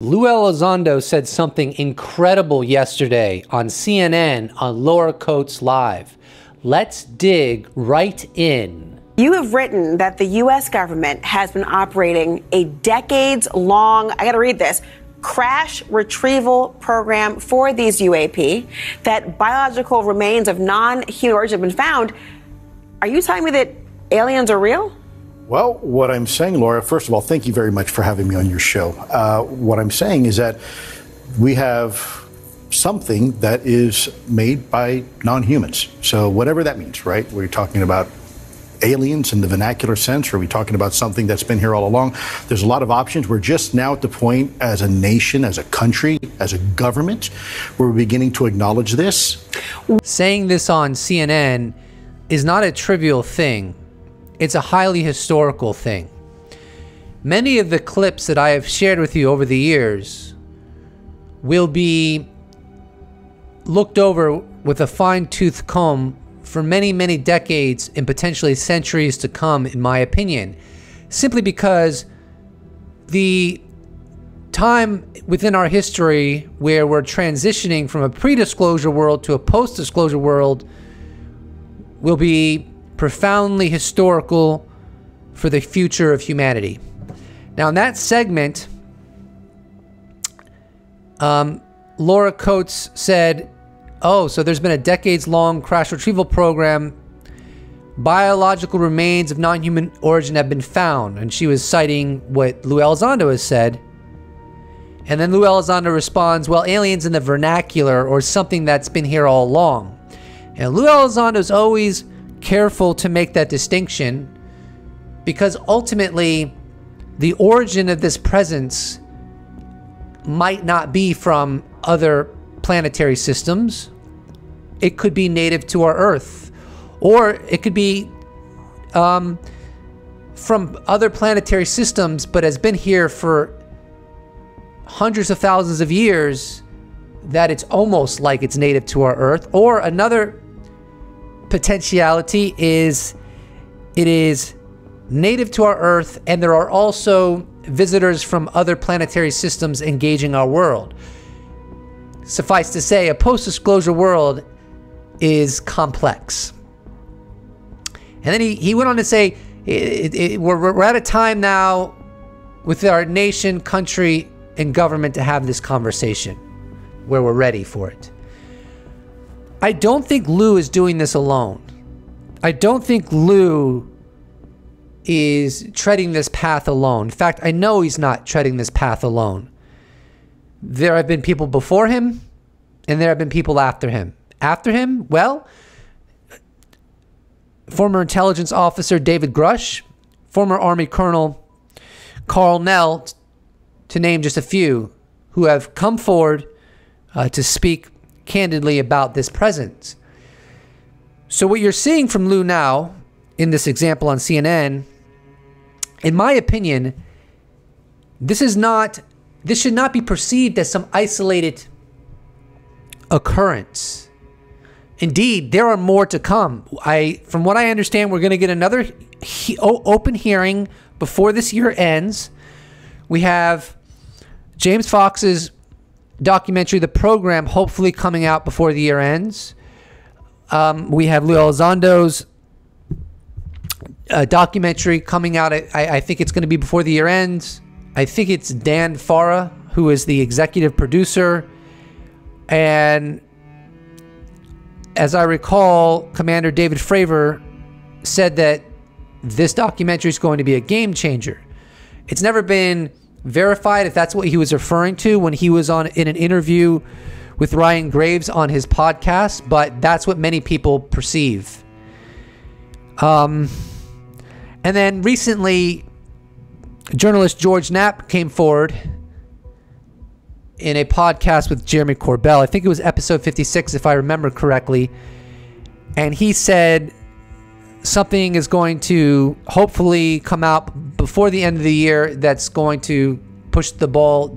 Lue Elizondo said something incredible yesterday on CNN on Laura Coates Live. Let's dig right in. You have written that the U.S. government has been operating a decades-long, I got to read this, crash retrieval program for these UAP, that biological remains of non-human origin have been found. Are you telling me that aliens are real? Well, what I'm saying, Laura, first of all, thank you very much for having me on your show. What I'm saying is that we have something that is made by non-humans. So whatever that means, right? We're talking about aliens in the vernacular sense, or are we talking about something that's been here all along? There's a lot of options. We're just now at the point as a nation, as a country, as a government, where we're beginning to acknowledge this. Saying this on CNN is not a trivial thing. It's a highly historical thing. Many of the clips that I have shared with you over the years will be looked over with a fine-tooth comb for many, many decades and potentially centuries to come, in my opinion, simply because the time within our history where we're transitioning from a pre-disclosure world to a post-disclosure world will be profoundly historical for the future of humanity. Now, in that segment, Laura Coates said, oh, so there's been a decades-long crash retrieval program. Biological remains of non-human origin have been found. And she was citing what Lue Elizondo has said. And then Lue Elizondo responds, well, aliens in the vernacular, or something that's been here all along. And Lue Elizondo is always careful to make that distinction, because ultimately the origin of this presence might not be from other planetary systems. It could be native to our Earth, or it could be from other planetary systems but has been here for hundreds of thousands of years, that it's almost like it's native to our Earth. Or another potentiality is it is native to our Earth, and there are also visitors from other planetary systems engaging our world. Suffice to say, a post-disclosure world is complex. And then he went on to say, we're at a time now with our nation, country, and government to have this conversation where we're ready for it. I don't think Lue is doing this alone. I don't think Lue is treading this path alone. In fact, I know he's not treading this path alone. There have been people before him, and there have been people after him. After him, well, former intelligence officer David Grusch, former Army Colonel Karl Nell, to name just a few, who have come forward to speak candidly about this presence. So what you're seeing from Lue now, in this example on CNN, in my opinion, this should not be perceived as some isolated occurrence. Indeed, there are more to come. From what I understand, we're going to get another open hearing before this year ends. We have James Fox's documentary, The Program, hopefully coming out before the year ends. We have Lue Elizondo's documentary coming out. I think it's going to be before the year ends. I think it's Dan Farah who is the executive producer. And as I recall, Commander David Fravor said that this documentary is going to be a game changer. It's never been verified if that's what he was referring to when he was in an interview with Ryan Graves on his podcast, but that's what many people perceive. And then recently, journalist George Knapp came forward in a podcast with Jeremy Corbell. I think it was episode 56, if I remember correctly. And he said something is going to hopefully come out before the end of the year that's going to push the ball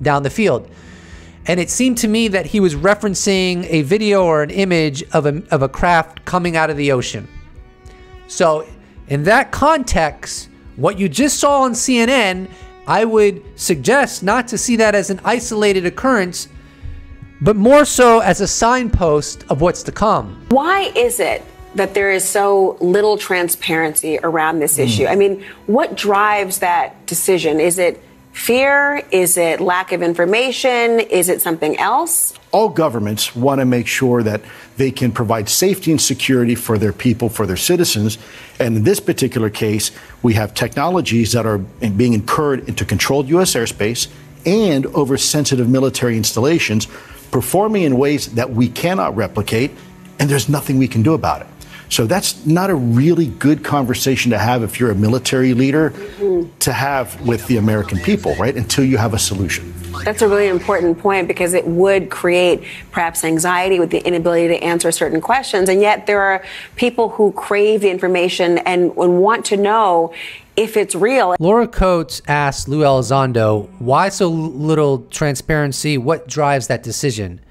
down the field. And it seemed to me that he was referencing a video or an image of a craft coming out of the ocean. So in that context, what you just saw on CNN I would suggest not to see that as an isolated occurrence, but more so as a signpost of what's to come. Why is it that there is so little transparency around this issue? I mean, what drives that decision? Is it fear? Is it lack of information? Is it something else? All governments want to make sure that they can provide safety and security for their people, for their citizens. And in this particular case, we have technologies that are being incurred into controlled U.S. airspace and over sensitive military installations, performing in ways that we cannot replicate, and there's nothing we can do about it. So that's not a really good conversation to have if you're a military leader to have with the American people, right? Until you have a solution. That's a really important point, because it would create perhaps anxiety with the inability to answer certain questions. And yet there are people who crave the information and want to know if it's real. Laura Coates asked Lue Elizondo, why so little transparency? What drives that decision?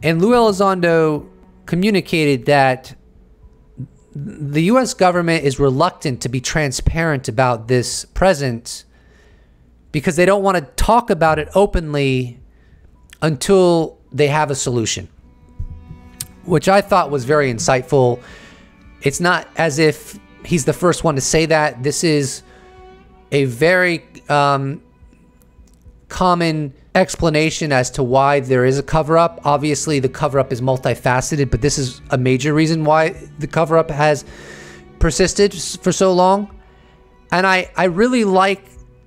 And Lue Elizondo communicated that the U.S. government is reluctant to be transparent about this present because they don't want to talk about it openly until they have a solution, which I thought was very insightful. It's not as if he's the first one to say that. This is a very common explanation as to why there is a cover-up. Obviously, the cover-up is multifaceted, but this is a major reason why the cover-up has persisted for so long. And I really like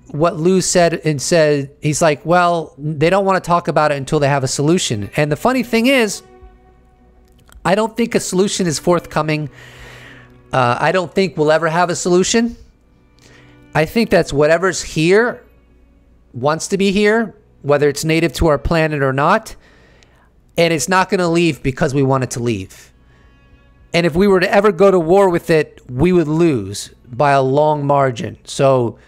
what Lue said, he's like, well, they don't want to talk about it until they have a solution. And the funny thing is, I don't think a solution is forthcoming. I don't think we'll ever have a solution. I think that's whatever's here wants to be here, whether it's native to our planet or not, and it's not going to leave because we want it to leave. And if we were to ever go to war with it, we would lose by a long margin. So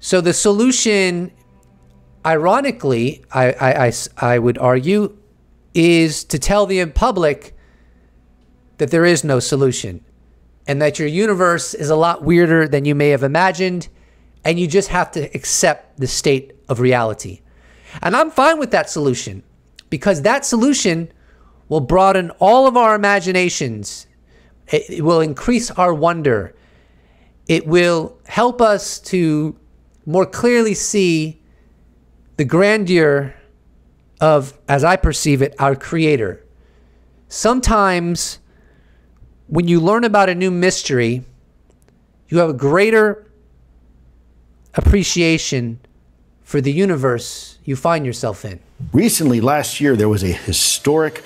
the solution, ironically, I would argue, is to tell the public that there is no solution and that your universe is a lot weirder than you may have imagined, and you just have to accept the state of reality. And I'm fine with that solution, because that solution will broaden all of our imaginations. It will increase our wonder. It will help us to more clearly see the grandeur of, as I perceive it, our Creator. Sometimes when you learn about a new mystery, you have a greater appreciation for the universe you find yourself in. Recently, last year, there was a historic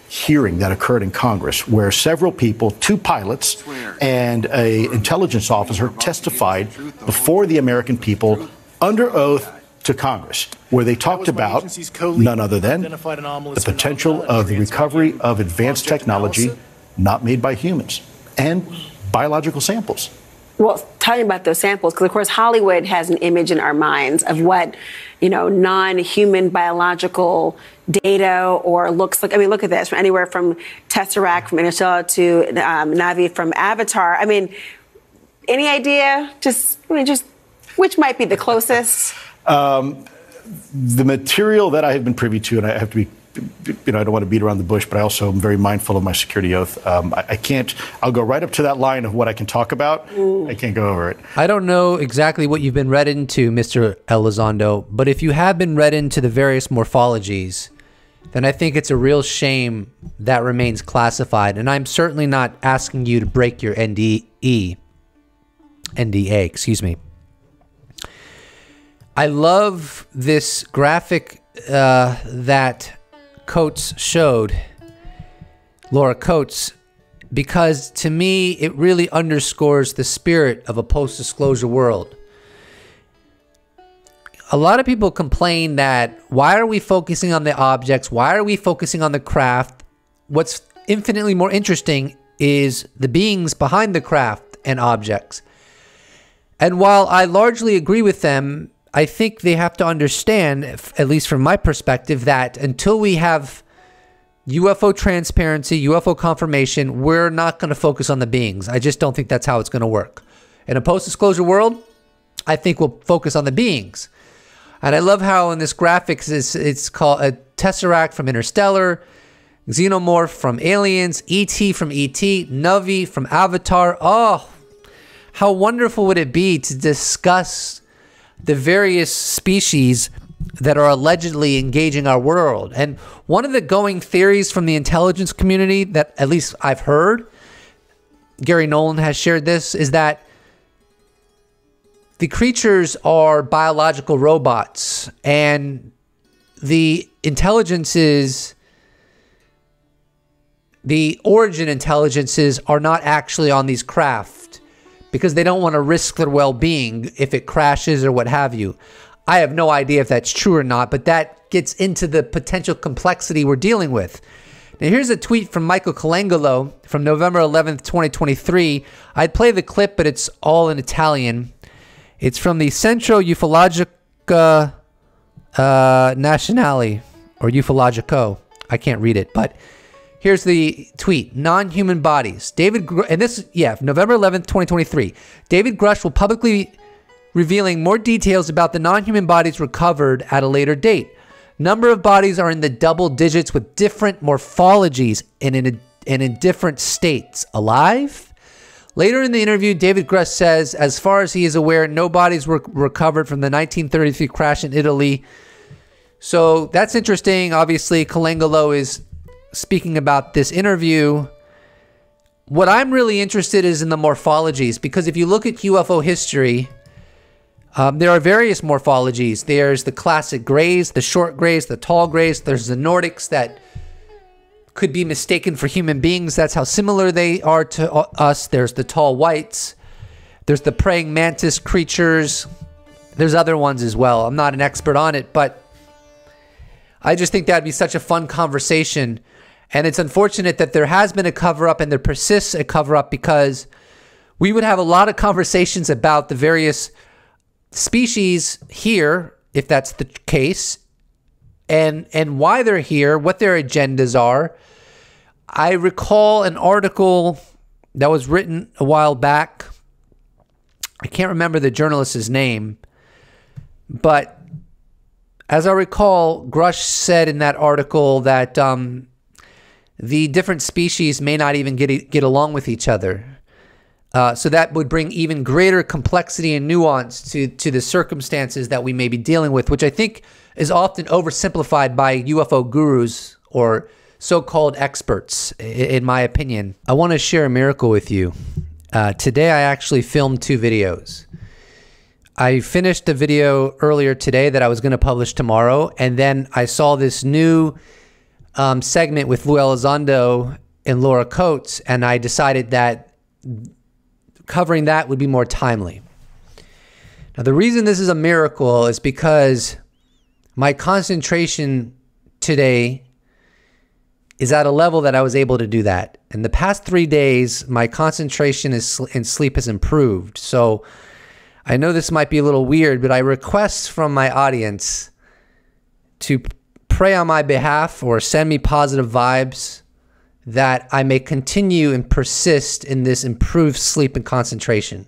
hearing that occurred in Congress where several people, 2 pilots and an intelligence officer, testified before the American people under oath to Congress, where they talked about none other than the potential of the recovery of advanced technology not made by humans and biological samples. Well, talking about those samples, because of course Hollywood has an image in our minds of what, non-human biological data or looks like. I mean, look at this, anywhere from Tesseract from Interstellar to Navi from Avatar. I mean, any idea? Just which might be the closest? The material that I have been privy to, and I have to be, I don't want to beat around the bush, but I also am very mindful of my security oath. I'll go right up to that line of what I can talk about. I can't go over it. I don't know exactly what you've been read into, Mr. Elizondo, but if you have been read into the various morphologies, then I think it's a real shame that remains classified. And I'm certainly not asking you to break your NDA, excuse me. I love this graphic that Coates showed, Laura Coates, because to me it really underscores the spirit of a post-disclosure world. A lot of people complain that why are we focusing on the objects? Why are we focusing on the craft? What's infinitely more interesting is the beings behind the craft and objects. And while I largely agree with them, I think they have to understand, at least from my perspective, that until we have UFO transparency, UFO confirmation, we're not going to focus on the beings. I just don't think that's how it's going to work. In a post-disclosure world, I think will focus on the beings. And I love how in this graphics it's called a Tesseract from Interstellar, Xenomorph from Aliens, E.T. from E.T., Navi from Avatar. Oh, how wonderful would it be to discuss the various species that are allegedly engaging our world. And one of the going theories from the intelligence community that at least I've heard, Gary Nolan has shared this, is that the creatures are biological robots and the intelligences, the origin intelligences are not actually on these craft because they don't want to risk their well-being if it crashes or what have you. I have no idea if that's true or not, but that gets into the potential complexity we're dealing with. Now, here's a tweet from Michael Colangelo from November 11th, 2023. I'd play the clip, but it's all in Italian. It's from the Centro Ufologica Nazionale, or Ufologico. I can't read it, but here's the tweet. Non-human bodies. And this, November 11th, 2023. David Grusch will publicly revealing more details about the non-human bodies recovered at a later date. Number of bodies are in the double digits with different morphologies and in different states. Alive? Later in the interview, David Grusch says, as far as he is aware, no bodies were recovered from the 1933 crash in Italy. So that's interesting. Obviously, Colangelo is speaking about this interview. What I'm really interested is in the morphologies, because if you look at UFO history, there are various morphologies. There's the classic grays, the short grays, the tall grays. There's the Nordics that could be mistaken for human beings. That's how similar they are to us. There's the tall whites. There's the praying mantis creatures. There's other ones as well. I'm not an expert on it, but I just think that'd be such a fun conversation. And it's unfortunate that there has been a cover-up and there persists a cover-up, because we would have a lot of conversations about the various species here, if that's the case, and why they're here, what their agendas are. I recall an article that was written a while back. I can't remember the journalist's name, but as I recall, Grusch said in that article that the different species may not even get along with each other. So that would bring even greater complexity and nuance to the circumstances that we may be dealing with, which I think is often oversimplified by UFO gurus or so-called experts, in my opinion. I want to share a miracle with you. Today, I actually filmed 2 videos. I finished the video earlier today that I was going to publish tomorrow, and then I saw this new segment with Lue Elizondo and Laura Coates, and I decided that covering that would be more timely. Now, the reason this is a miracle is because my concentration today is at a level that I was able to do that. In the past 3 days, my concentration and sleep has improved. So I know this might be a little weird, but I request from my audience to pray on my behalf or send me positive vibes that I may continue and persist in this improved sleep and concentration.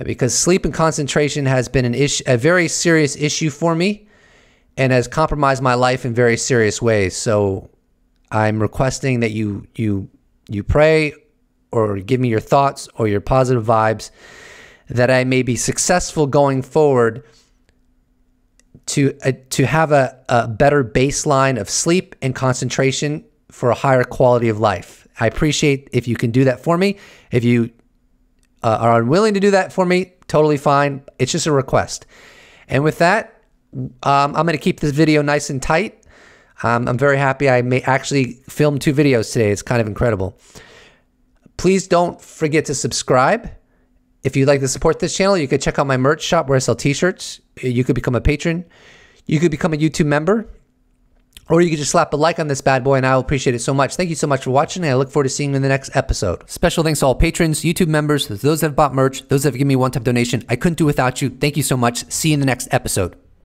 Because sleep and concentration has been a very serious issue for me and has compromised my life in very serious ways. So I'm requesting that you pray or give me your thoughts or your positive vibes that I may be successful going forward to have a better baseline of sleep and concentration for a higher quality of life. I appreciate if you can do that for me. If you are unwilling to do that for me, totally fine. It's just a request. And with that, I'm going to keep this video nice and tight. I'm very happy I may actually film 2 videos today. It's kind of incredible. Please don't forget to subscribe. If you'd like to support this channel, you could check out my merch shop where I sell t-shirts. You could become a patron. You could become a YouTube member. Or you could just slap a like on this bad boy, and I'll appreciate it so much. Thank you so much for watching, and I look forward to seeing you in the next episode. Special thanks to all patrons, YouTube members, those that have bought merch, those that have given me a one-time donation. I couldn't do without you. Thank you so much. See you in the next episode.